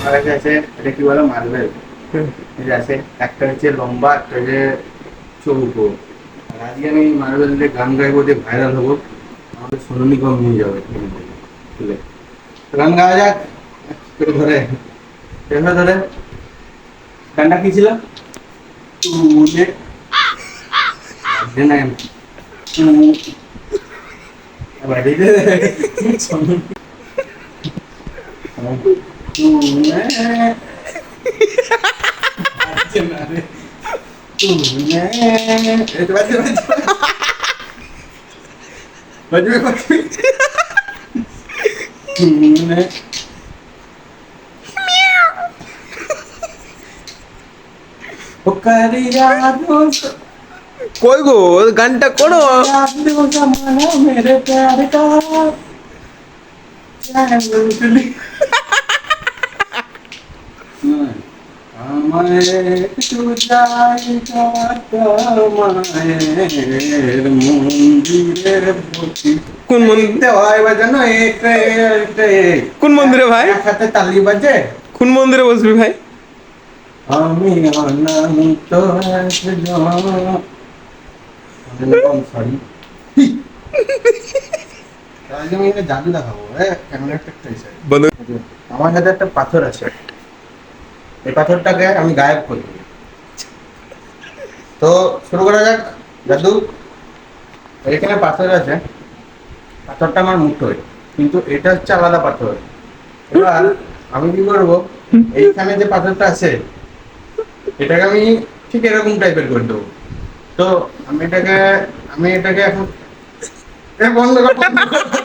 আমার কাছে আছে, এটা কি বলে মার্বেল। এটা আছে, একটা হচ্ছে লম্বা, একটা হচ্ছে চৌকো। আর আজকে আমি মার্বেল দিয়ে গান গাইবো, দিয়ে ভাইরাল হবো, আমাদের সোনু নিগম নিয়ে যাবে তুলে। গান গাওয়া যাক। কেউ ধরে, কেউ ধরে। গানটা কি ছিল? তুলে বাজছে না কেন? বাড়িতে তুলে বাজছে না রে। তুলে এটা বাজছে, বাজবে বাজবে। তুলে ओ कर यादों से কই গো গানটা করো। यादों जमाना मेरे प्यार का चाहे मुरली আমায় একটু জায়গা মায়ের মন্দিরের প্রতি কোন মন্দির? দেখতে হয় বাজানো এটা এটা কোন মন্দিরে ভাই? এক হাতে তালি বাজে। কোন মন্দিরে বসবি ভাই? আমি অনন্ত একজন সরি আমি এটা জাদু দেখাবো। কেমন একটা এসে বন্ধু আমার কাছে একটা পাথর আছে, এই পাথরটাকে আমি গায়েব করি। তো শুরু করা যাক জাদু। এখানে পাথর আছে, পাথরটা আমার মুঠোয়, কিন্তু এটা হচ্ছে আলাদা পাথর। এবার আমি কি করবো, এইখানে যে পাথরটা আছে এটাকে আমি ঠিক এরকম টাইপের করে দেবো। তো আমি এটাকে এখন বন্ধ করবো।